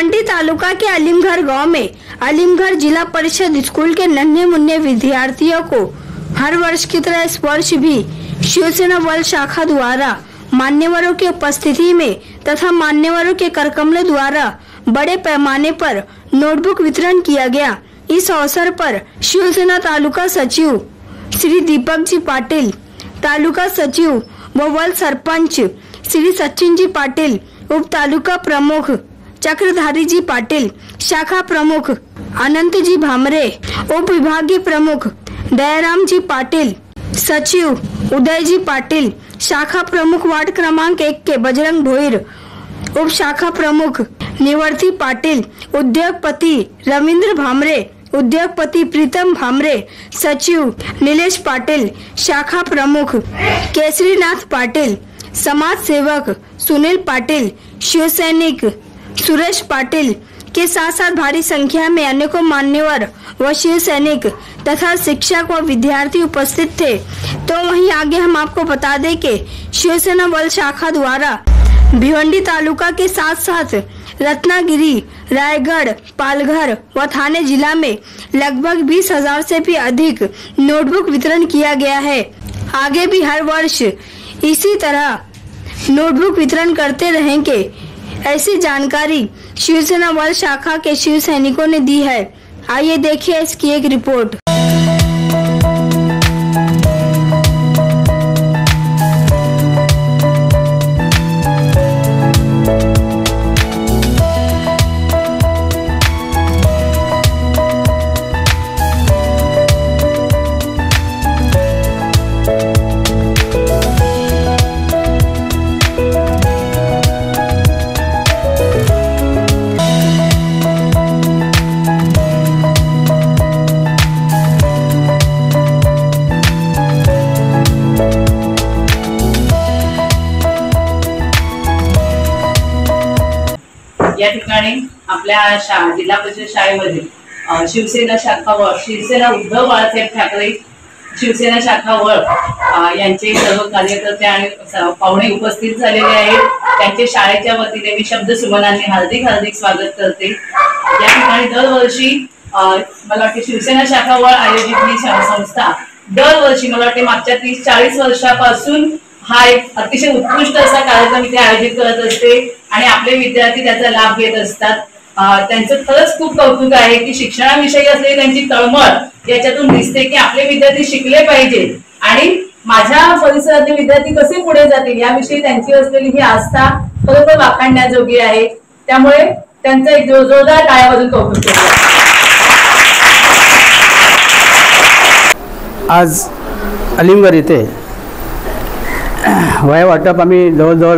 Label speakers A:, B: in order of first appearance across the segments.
A: भिवंडी तालुका के अलीमगढ़ गांव में अलीमगढ़ जिला परिषद स्कूल के नन्हे मुन्ने विद्यार्थियों को हर वर्ष की तरह इस वर्ष भी शिवसेना बल शाखा द्वारा मान्यवरों की उपस्थिति में तथा मान्यवरों के करकमलों द्वारा बड़े पैमाने पर नोटबुक वितरण किया गया। इस अवसर पर शिवसेना तालुका सचिव श्री दीपक जी पाटिल, तालुका सचिव व वल सरपंच श्री सचिन जी पाटिल, उप तालुका प्रमुख चक्रधारी जी पाटिल, शाखा प्रमुख अनंत जी भामरे, उप विभागीय प्रमुख दयाराम जी पाटिल, सचिव उदय जी पाटिल, शाखा प्रमुख वार्ड क्रमांक 1 के बजरंग भोईर, उप शाखा प्रमुख निवर्ती पाटिल, उद्योगपति रविंद्र भामरे, उद्योगपति प्रीतम भामरे, सचिव नीलेश पाटिल, शाखा प्रमुख केसरीनाथ पाटिल, समाज सेवक सुनील पाटिल, शिवसैनिक सुरेश पाटिल के साथ साथ भारी संख्या में अनेकों मान्यवर व शिव सैनिक तथा शिक्षक व विद्यार्थी उपस्थित थे। तो वहीं आगे हम आपको बता दें कि शिवसेना बल शाखा द्वारा भिवंडी तालुका के साथ साथ रत्नागिरी, रायगढ़, पालघर व थाने जिला में लगभग 20,000 से भी अधिक नोटबुक वितरण किया गया है। आगे भी हर वर्ष इसी तरह नोटबुक वितरण करते रहेंगे, ऐसी जानकारी शिवसेना बल शाखा के शिव सैनिकों ने दी है। आइए देखिए इसकी एक रिपोर्ट।
B: या ठिकाणी आपल्या जिल्हा परिषद शाळेमध्ये शिवसेना शाखा वळ, शिवसेना उद्धव बाळासाहेब ठाकरे शिवसेना शाखा वळ यांचे सर्व कार्यकर्ते आणि पाहुणे उपस्थित झालेले आहेत। त्यांचे शाळेच्या वतीने मी शब्द सुमनांनी हार्दिक स्वागत करते। या ठिकाणी दरवर्षी मला वाटते शिवसेना शाखा वळ आयोजित ही संस्था दरवर्षी मला वाटते मागच्या 30-40 वर्षापासून हा एक अतिशय उत्कृष्ट असा कार्यक्रम इथे आयोजित करत असते आणि आपले विद्यार्थी त्याचा लाभ घेत असतात। त्यांचं खरंच खूप कौतुक आहे की शिक्षणाविषयी असलेली त्यांची तळमळ याच्यातून दिसते की आपले विद्यार्थी शिकले पाहिजे आणि माझ्या परिसरातील विद्यार्थी कसे पुढे जातील याविषयी त्यांची असलेली ही आस्था खरोखर वाखाणण्याजोगी आहे। त्यामुळे त्यांचं एक जोरदार टाळ्यावाजून कौतुक केलं।
C: आज अलीमगढ़ इथे वय वाटप आम्ही जवळजवळ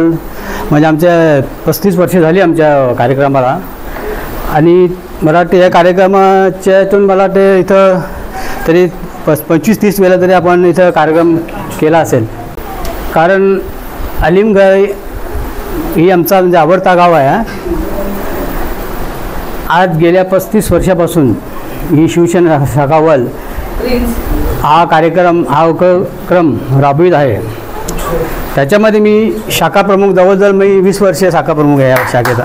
C: म्हणजे आमच्या 35 वर्षे झाली आमच्या कार्यक्रमाला आणि मला वाटते या कार्यक्रमाच्यातून मला वाटते इथं तरी 25-30 वेळा तरी आपण इथं कार्यक्रम केला असेल। कारण अलीमगढ़ ही आमचा म्हणजे आवडता गाव आहे। आज गेल्या 35 वर्षापासून ही शिवसेना शाखा वळ हा कार्यक्रम राबवित आहे। त्याच्यामध्ये मी शाखा प्रमुख जवळजवळ मी 20 वर्षे शाखा प्रमुख आहे या शाखेचा।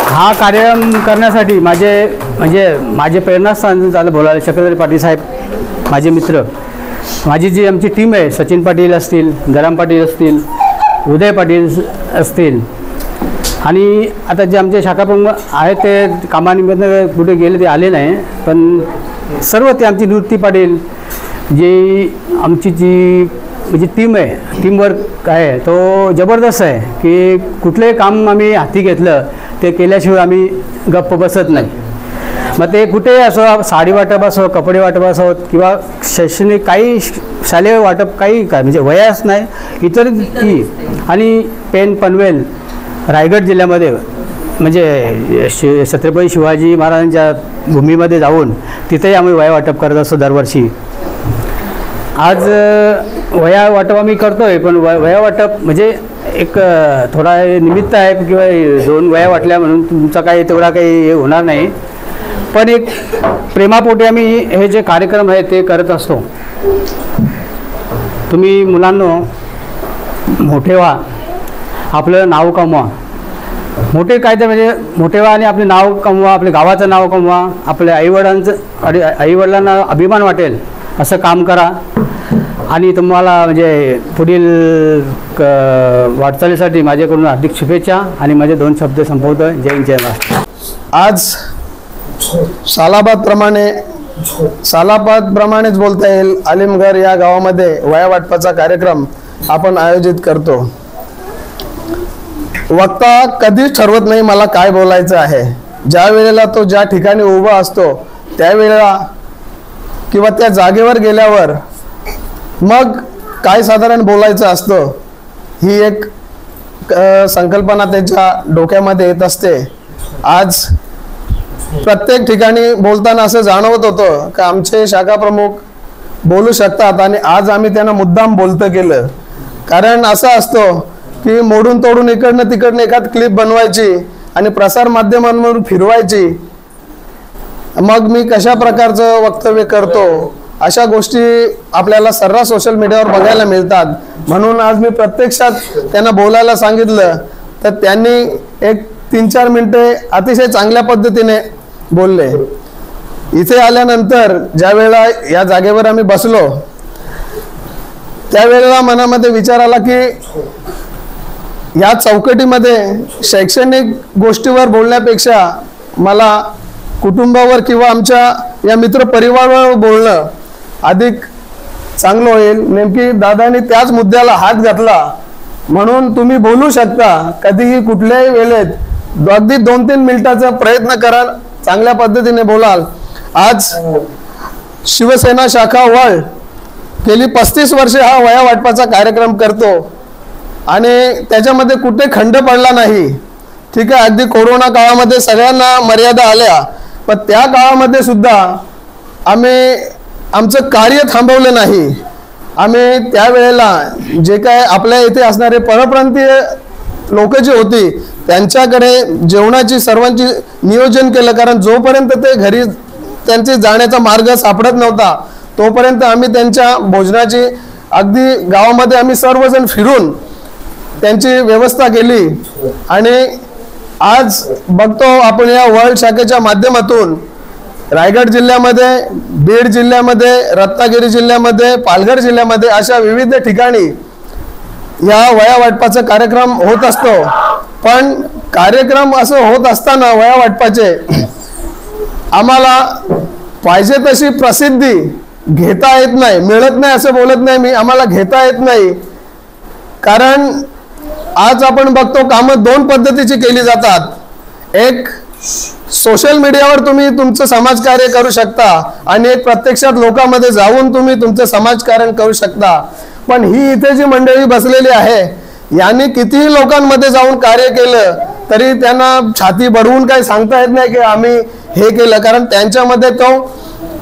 C: हा कार्यक्रम करण्यासाठी माझे प्रेरणास्थान झालं बोलायला चक्रधारी पाटील साहेब, माझे मित्र, माझी जी आमची टीम आहे, सचिन पाटील असतील, दयाराम पाटील असतील, उदय पाटील असतील आणि आता जे आमचे शाखा प्रमुख आहेत ते कामानिमित्त कुठे गेले ते आले नाही, पण सर्व ते आमची निवृत्ती पाटील जी आमची म्हणजे टीम आहे, टीमवर्क आहे तो जबरदस्त आहे की कुठलंही काम आम्ही हाती घेतलं ते केल्याशिवाय आम्ही गप्प बसत नाही। मग ते कुठे असो, साडी वाटप असो, कपडे वाटप असो किंवा शैक्षणिक काही शालेय वाटप काही काय म्हणजे वयास नाही इतर की आणि पेन पनवेल रायगड जिल्ह्यामध्ये म्हणजे छत्रपती शिवाजी महाराजांच्या भूमीमध्ये जाऊन तिथेही आम्ही वया वाटप करत असतो दरवर्षी। आज वया वाटप आम्ही करतोय, पण वया वाटप म्हणजे एक थोडा निमित्त आहे किंवा 2 वया वाटल्या म्हणून तुमचा काही तेवढा काही हे होणार नाही, पण एक प्रेमापोटी आम्ही हे जे कार्यक्रम आहे ते करत असतो। तुम्ही मुलांनो मोठे व्हा आपलं नाव कमवा. मोठे काय ते म्हणजे मोठेवाने आपले नाव कमवा, आपल्या गावाचं नाव कमवा, आपल्या आईवडिलांना अभिमान वाटेल असं काम करा. आणि तुम्हाला म्हणजे पुढील वाटचालीसाठी माझ्याकडून हार्दिक शुभेच्छा आणि माझे 2 शब्द संपवतो. जय हिंद जय महाराष्ट्र.
D: आज सालाबादप्रमाणेच बोलता येईल, आलिमघर या गावामध्ये वया वाटपाचा कार्यक्रम आपण आयोजित करतो. वक्ता कधीच ठरवत नाही मला काय बोलायचं आहे. ज्या वेळेला तो ज्या ठिकाणी उभा असतो त्यावेळेला किंवा त्या जागेवर गेल्यावर मग काय साधारण बोलायचं असतं ही एक संकल्पना त्याच्या डोक्यामध्ये येत असते. आज प्रत्येक ठिकाणी बोलताना असं जाणवत होतं की आमचे शाखा प्रमुख बोलू शकतात आणि आज आम्ही त्यांना मुद्दाम बोलतं केलं. कारण असं असतं की मोडून तोडून इकडनं तिकडनं एखाद क्लिप बनवायची आणि प्रसार माध्यमांवरून फिरवायची. मग मी कशा प्रकारचं वक्तव्य करतो अशा गोष्टी आपल्याला सर्रास सोशल मीडियावर बघायला मिळतात. म्हणून आज मी प्रत्यक्षात त्यांना बोलायला सांगितलं तर त्यांनी एक 3-4 मिनिटे अतिशय चांगल्या पद्धतीने बोलले. इथे आल्यानंतर ज्या वेळेला या जागेवर आम्ही बसलो त्यावेळेला मनामध्ये विचार आला की या चौकटीमध्ये शैक्षणिक गोष्टीवर बोलण्यापेक्षा मला कुटुंबावर किंवा आमच्या या मित्र परिवारावर बोलणं अधिक चांगलं होईल. नेमकी दादांनी त्याच मुद्द्याला हात घातला. म्हणून तुम्ही बोलू शकता कधीही कुठल्याही वेळेत अगदी 2-3 मिनिटाचा प्रयत्न करा, चांगल्या पद्धतीने बोलाल. आज शिवसेना शाखा वळ गेली 35 वर्षे हा वया वाटपाचा कार्यक्रम करतो आणि त्याच्यामध्ये कुठे खंड पडला नाही. ठीक आहे, अगदी कोरोना काळामध्ये सगळ्यांना मर्यादा आल्या, पण त्या काळामध्ये सुद्धा आम्ही आमचं कार्य थांबवलं नाही. आम्ही त्यावेळेला जे काय आपल्या इथे असणारे परप्रांतीय लोक जी होती त्यांच्याकडे जेवणाची सर्वांची नियोजन केलं. कारण जोपर्यंत ते घरी त्यांचे जाण्याचा मार्ग सापडत नव्हता तोपर्यंत आम्ही त्यांच्या भोजनाची अगदी गावामध्ये आम्ही सर्वजण फिरून त्यांची व्यवस्था केली. आणि आज बघतो आपण या वर्ल्ड शाखेच्या माध्यमातून रायगड जिल्ह्यामध्ये, बीड जिल्ह्यामध्ये, रत्नागिरी जिल्ह्यामध्ये, पालघर जिल्ह्यामध्ये अशा विविध ठिकाणी या वया वाटपाचा कार्यक्रम होत असतो. पण कार्यक्रम असं होत असताना वया वाटपाचे आम्हाला पाहिजे तशी प्रसिद्धी घेता येत नाही, मिळत नाही असं बोलत नाही मी, आम्हाला घेता येत नाही. कारण आज आपण बघतो कामं 2 पद्धतीची केली जातात. एक सोशल मीडियावर तुम्ही तुमचं समाजकार्य करू शकता आणि एक प्रत्यक्षात लोकांमध्ये जाऊन तुम्ही तुमचं समाजकारण करू शकता. पण ही इथे जी मंडळी बसलेली आहे यांनी कितीही लोकांमध्ये जाऊन कार्य केलं तरी त्यांना छाती बडवून काही सांगता येत नाही की आम्ही हे केलं. कारण त्यांच्यामध्ये तो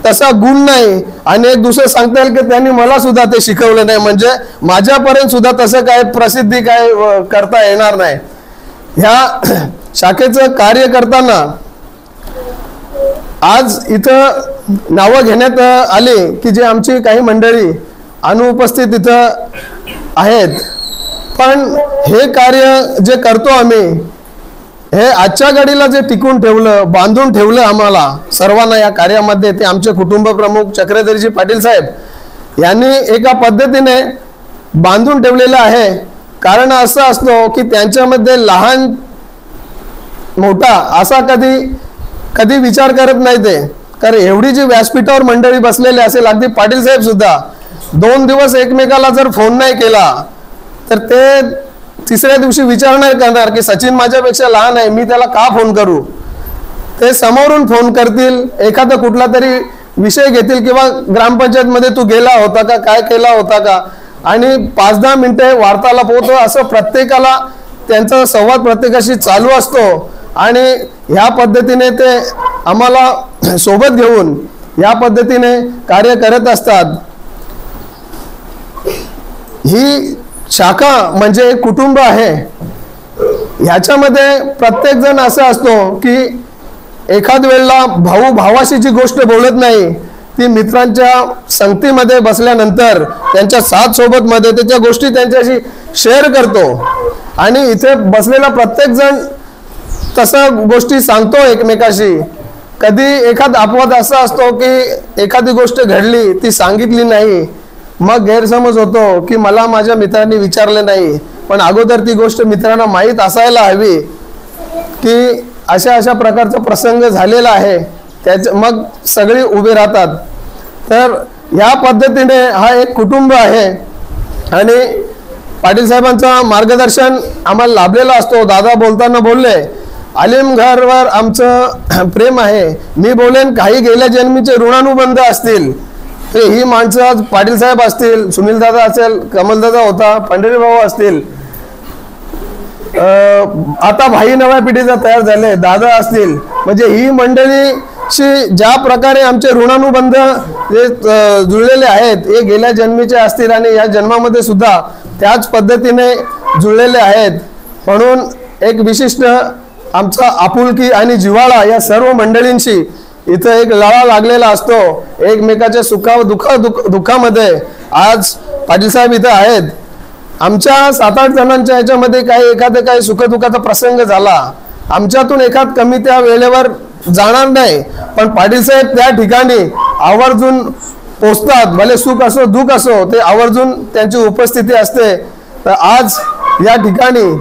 D: तसा गुण नाही. आणि एक दुसरं सांगता येईल की त्यांनी मला सुद्धा ते शिकवलं नाही, म्हणजे माझ्यापर्यंत सुद्धा तसं काय प्रसिद्धी काय करता येणार नाही. ह्या शाखेचं कार्य करताना आज इथं नावं घेण्यात आली की जे आमची काही मंडळी अनुपस्थित इथं आहेत. पण हे कार्य जे करतो आम्ही हे आजच्या घडीला जे टिकून ठेवलं, बांधून ठेवलं आम्हाला सर्वांना या कार्यामध्ये ते आमचे कुटुंब प्रमुख चक्रधरजी पाटील साहेब यांनी एका पद्धतीने बांधून ठेवलेलं आहे. कारण असं असतो की त्यांच्यामध्ये लहान मोठा असा कधी विचार करत नाही ते. कारण एवढी जी व्यासपीठावर मंडळी बसलेली असेल, अगदी पाटील साहेब सुद्धा 2 दिवस एकमेकाला जर फोन नाही केला तर ते 3ऱ्या दिवशी विचार नाही करणार की सचिन माझ्यापेक्षा लहान आहे, मी त्याला का फोन करू. ते समोरून फोन करतील, एखादा कुठला तरी विषय घेतील किंवा ग्रामपंचायतमध्ये तू गेला होता का, काय केला होता का, आणि 5-10 मिनिटे वार्तालाप होतो. असं प्रत्येकाला त्यांचा संवाद प्रत्येकाशी चालू असतो. आणि ह्या पद्धतीने ते आम्हाला सोबत घेऊन या पद्धतीने कार्य करत असतात. ही शाखा म्हणजे कुटुंब आहे. ह्याच्यामध्ये प्रत्येक जण असं असतो की एखाद वेळेला भाऊ भावाशी जी गोष्ट बोलत नाही ती मित्रांच्या संगतीमध्ये बसल्यानंतर त्यांच्या साथ सोबत मध्ये त्याच्या गोष्टी त्यांच्याशी शेअर करतो. आणि इथे बसलेला प्रत्येक जण तसं गोष्टी सांगतो एकमेकाशी. कधी एखादा अपवाद असा असतो की एखादी गोष्ट घडली ती सांगितली नाही, मग गैरसमज होतो की मला माझ्या मित्रांनी विचारले नाही. पण अगोदर ती गोष्ट मित्रांना माहीत असायला हवी की अशा अशा प्रकारचा प्रसंग झालेला आहे, मग सगळे उभे राहतात. तर या पद्धतीने हा एक कुटुंब आहे आणि पाटील साहेबांचा मार्गदर्शन आम्हाला लाभलेला असतो. दादा बोलताना बोलले अलीमघरवर आमचं प्रेम आहे. मी बोलेन काही गेल्या जन्मीचे ऋणानुबंध असतील. ही माणसं आज पाटील साहेब असतील, सुनील दादा असेल, कमलदादा होता, पंढरी भाऊ असतील, आता भाई नव्या पिढीचा तयार झाले, दादा असतील. म्हणजे ही मंडळीशी ज्या प्रकारे आमचे ऋणानुबंध जे जुळलेले आहेत हे गेल्या जन्मीचे असतील आणि या जन्मामध्ये सुद्धा त्याच पद्धतीने जुळलेले आहेत. म्हणून एक विशिष्ट आमचा आपुलकी आणि जिव्हाळा या सर्व मंडळींशी इथं एक लळा लागलेला असतो. एकमेकाच्या दुःखामध्ये आज पाटील साहेब इथं आहेत. आमच्या 7-8 जणांच्या ह्याच्यामध्ये काही सुखदुःखाचा प्रसंग झाला, आमच्यातून एखाद कमी त्या वेळेवर जाणार नाही, पण पाटील साहेब त्या ठिकाणी आवर्जून पोचतात. भले सुख असो दुःख असो ते आवर्जून त्यांची उपस्थिती असते. तर आज या ठिकाणी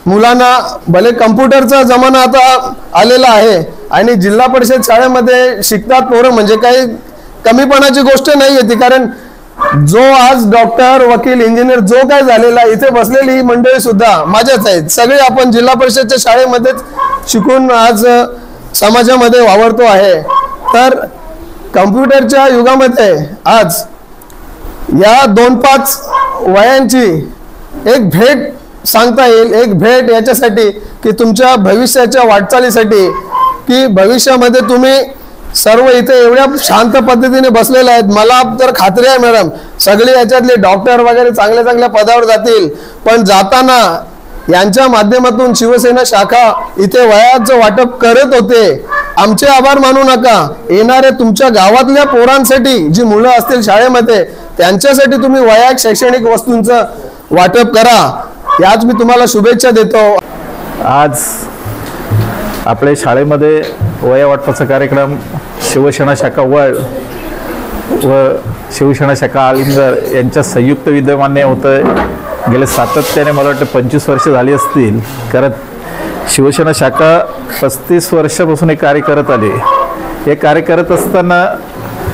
D: मुलांना भले कम्प्युटरचा जमाना आता आलेला आहे आणि जिल्हा परिषद शाळेमध्ये शिकतात पोरं, म्हणजे काही कमीपणाची गोष्ट नाही आहे ती. कारण जो आज डॉक्टर वकील इंजिनियर जो काय झालेला इथे बसलेली ही मंडळी सुद्धा माझ्याच आहेत. सगळे आपण जिल्हा परिषदच्या शाळेमध्येच शिकून आज समाजामध्ये वावरतो आहे. तर कम्प्युटरच्या युगामध्ये आज या 2-5 वयांची एक भेट सांगता येईल. एक भेट याच्यासाठी की तुमच्या भविष्याच्या वाटचालीसाठी, की भविष्यामध्ये तुम्ही सर्व इथे एवढ्या शांत पद्धतीने बसलेले आहेत. मला तर खात्री आहे मॅडम सगळे याच्यातले डॉक्टर वगैरे चांगल्या चांगल्या पदावर जातील, पण जाताना यांच्या माध्यमातून शिवसेना शाखा इथे वयाचं वाटप करत होते. आमचे आभार मानू नका. येणारे तुमच्या गावातल्या पोरांसाठी जी मुलं असतील शाळेमध्ये त्यांच्यासाठी तुम्ही वयाक शैक्षणिक वस्तूंचं वाटप करा. याच मी तुम्हाला शुभेच्छा देतो.
E: आज आपल्या शाळेमध्ये वया वाटपाचा कार्यक्रम शिवसेना शाखा वळ व शिवसेना शाखा अलिमघर यांच्या संयुक्त विद्यमाने होतं. गेले सातत्याने मला वाटतं 25 वर्ष झाली असतील करत. शिवसेना शाखा 35 वर्षापासून हे कार्य करत आले. हे कार्य करत असताना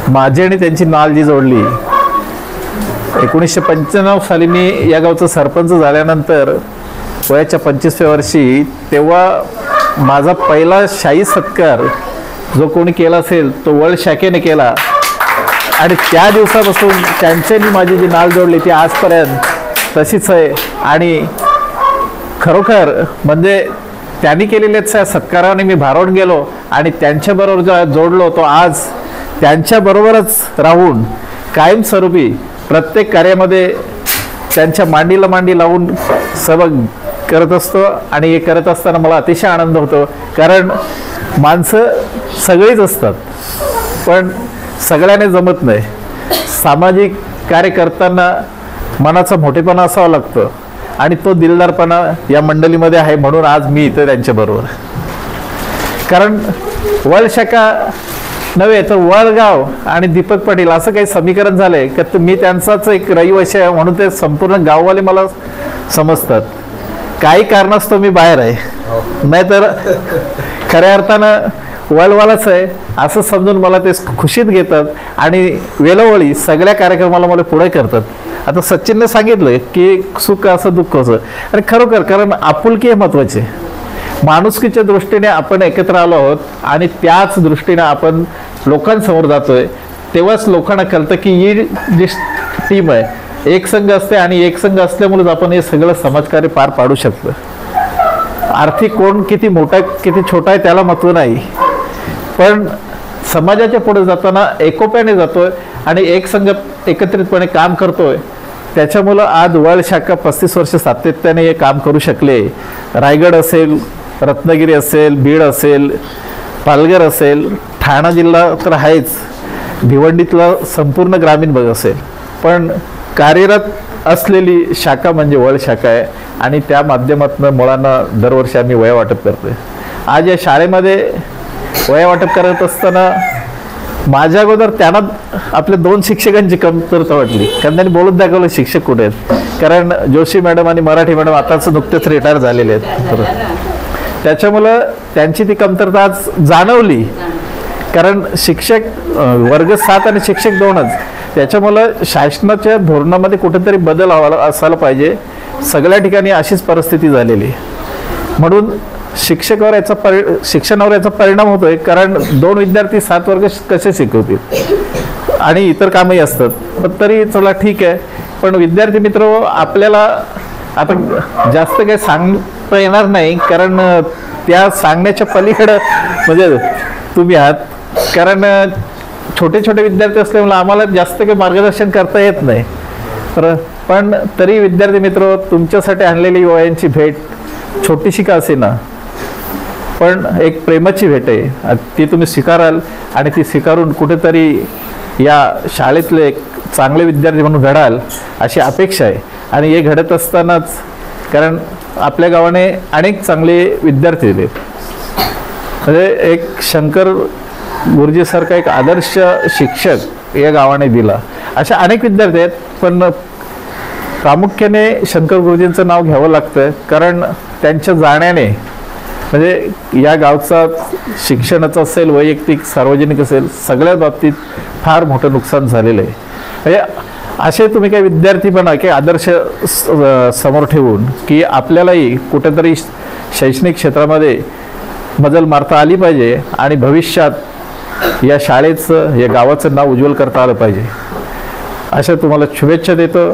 E: माझी आणि त्यांची नाळ जी जोडली, 1995 साली मी या गावचा सरपंच झाल्यानंतर वयाच्या 25व्या वर्षी, तेव्हा माझा पहिला शाही सत्कार जो कोणी केला असेल तो वळ शाखेने केला आणि त्या दिवसापासून त्यांच्यानी माझी जी नाळ जोडली ती आजपर्यंत तशीच आहे. आणि खरोखर म्हणजे त्यांनी केलेल्या सत्काराने मी भारावून गेलो आणि त्यांच्याबरोबर जो जोडलो तो आज त्यांच्याबरोबरच राहून कायमस्वरूपी प्रत्येक कार्यामध्ये त्यांच्या मांडीला मांडी लावून सहभाग करत असतो. आणि हे करत असताना मला अतिशय आनंद होतो. कारण माणसं सगळीच असतात पण सगळ्याने जमत नाही. सामाजिक कार्य करताना मनाचा मोठेपणा असावा लागतो आणि तो दिलदारपणा या मंडळीमध्ये आहे. म्हणून आज मी इथं त्यांच्याबरोबर. कारण वळ शाखा नव्हे तर वळगाव आणि दीपक पाटील असं काही समीकरण झालंय की मी त्यांचाच एक रहिवासी आहे म्हणून ते संपूर्ण गाववाले मला समजतात. काही कारणास्तव मी बाहेर आहे, नाहीतर खऱ्या अर्थानं वळवालाच आहे असं समजून मला ते खुशीत घेतात आणि वेळोवेळी सगळ्या कार्यक्रमाला मला पुढे करतात. आता सचिनने सांगितलं की सुख असं दुःख असं, आणि खरोखर कारण आपुलकी हे महत्त्वाचे. माणुसकीच्या दृष्टीने आपण एकत्र आलो आहोत आणि त्याच दृष्टीने आपण लोकांसमोर जातोय. तेव्हाच लोकांना कळतं की ही जी टीम आहे एक संघ असते आणि एक संघ असल्यामुळेच आपण हे सगळं समाजकार्य पार पाडू शकतो. आर्थिक कोण किती मोठा किती छोटा आहे त्याला महत्त्व नाही, पण समाजाच्या पुढे जाताना एकोप्याने जातोय आणि एक संघ एकत्रितपणे काम करतोय. त्याच्यामुळं आज वळ शाखा 35 वर्ष सातत्याने हे काम करू शकले. रायगड असेल, रत्नागिरी असेल, बीड असेल, पालघर असेल, ठाणा जिल्हा तर आहेच, भिवंडीतला संपूर्ण ग्रामीण भाग असेल, पण कार्यरत असलेली शाखा म्हणजे वळ शाखा आहे आणि त्या माध्यमातून मुलांना दरवर्षी आम्ही वह्या वाटप करतोय. आज या शाळेमध्ये वह्या वाटप करत असताना माझ्या अगोदर त्यांना आपल्या 2 शिक्षकांची कमतरता वाटली, कारण त्यांनी बोलून दाखवलं शिक्षक कुठे आहेत. कारण जोशी मॅडम आणि मराठी मॅडम आताच नुकतेच रिटायर झालेले आहेत. त्याच्यामुळं त्यांची ती कमतरता आज जाणवली, कारण शिक्षक वर्ग 7 आणि शिक्षक 2च. त्याच्यामुळं शासनाच्या धोरणामध्ये कुठेतरी बदल असायला पाहिजे. सगळ्या ठिकाणी अशीच परिस्थिती झालेली आहे. म्हणून शिक्षणावर याचा परिणाम होतोय, कारण 2 विद्यार्थी 7 वर्ग कसे शिकवतील आणि इतर कामही असतात. पण तरी चला ठीक आहे. पण विद्यार्थी मित्र, आपल्याला आता जास्त काही सांगता येणार नाही, कारण त्या सांगण्याच्या पलीकडं म्हणजे तुम्ही आहात. कारण छोटे छोटे विद्यार्थी असल्यामुळे आम्हाला जास्त काही मार्गदर्शन करता येत नाही. पण तरी विद्यार्थी मित्र, तुमच्यासाठी आणलेली वह्यांची भेट छोटीशी का असेना, पण एक प्रेमाची भेट आहे. ती तुम्ही स्वीकाराल आणि ती स्वीकारून कुठेतरी या शाळेतले एक चांगले विद्यार्थी म्हणून घडाल अशी अपेक्षा आहे. आणि हे घडत असतानाच, कारण आपल्या गावाने अनेक चांगले विद्यार्थी आहेत. म्हणजे एक शंकर गुरुजीसारखा एक आदर्श शिक्षक या गावाने दिला. अशा अनेक विद्यार्थी आहेत, पण प्रामुख्याने शंकर गुरुजींचं नाव घ्यावं लागतं, कारण त्यांच्या जाण्याने म्हणजे या गावचा शिक्षणाचं असेल, वैयक्तिक सार्वजनिक असेल, सगळ्या बाबतीत फार मोठं नुकसान झालेलं आहे. म्हणजे असे तुम्ही काही विद्यार्थी बना की आदर्श समोर ठेवून की आपल्यालाही कुठेतरी शैक्षणिक क्षेत्रामध्ये मजल मारता आली पाहिजे आणि भविष्यात या शाळेचं, या गावाचं नाव उज्ज्वल करता आलं पाहिजे. अशा तुम्हाला शुभेच्छा देतो.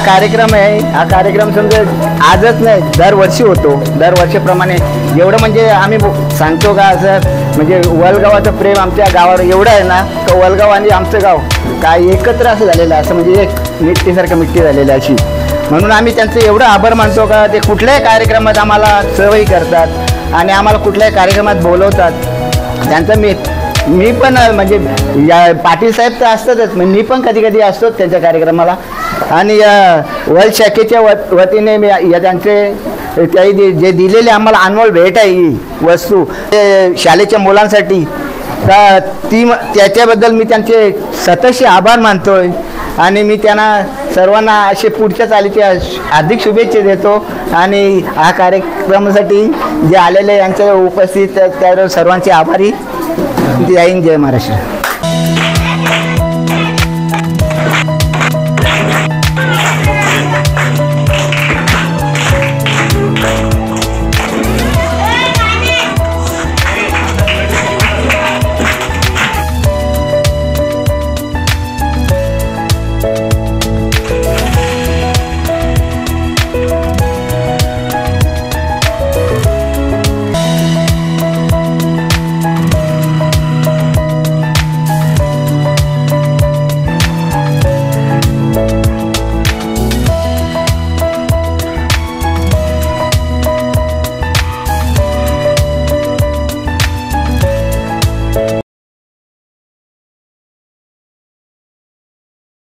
F: कार्यक्रम आहे, हा कार्यक्रम समजा आजच नाही दरवर्षी होतो. दरवर्षीप्रमाणे एवढं म्हणजे आम्ही सांगतो का असं म्हणजे वलगावाचं प्रेम आमच्या गावावर एवढं आहे ना का वलगाव आणि आमचं गाव काय एकत्र असं झालेलं आहे, असं म्हणजे एक मिट्टीसारखं मिट्टी झालेली अशी. म्हणून आम्ही त्यांचं एवढं आभार मानतो का ते कुठल्याही कार्यक्रमात आम्हाला सहभागी करतात आणि आम्हाला कुठल्याही कार्यक्रमात बोलवतात. त्यांचं मी पण म्हणजे या पाटील साहेब तर असतातच, मी पण कधी कधी असतो त्यांच्या कार्यक्रमाला. आणि वर्ल्ड शाखेच्या वतीने मी या त्यांचे काही जे दिलेले आम्हाला अनमोल भेट आहे ही वस्तू शाळेच्या मुलांसाठी का त्याच्याबद्दल मी त्यांचे सततचे आभार मानतोय. आणि मी त्यांना सर्वांना असे पुढच्या चालीच्या हार्दिक शुभेच्छा देतो. आणि हा कार्यक्रमासाठी जे आलेले यांच्या उपस्थित त्या सर्वांचे आभारी. जय हिंद, जय महाराष्ट्र.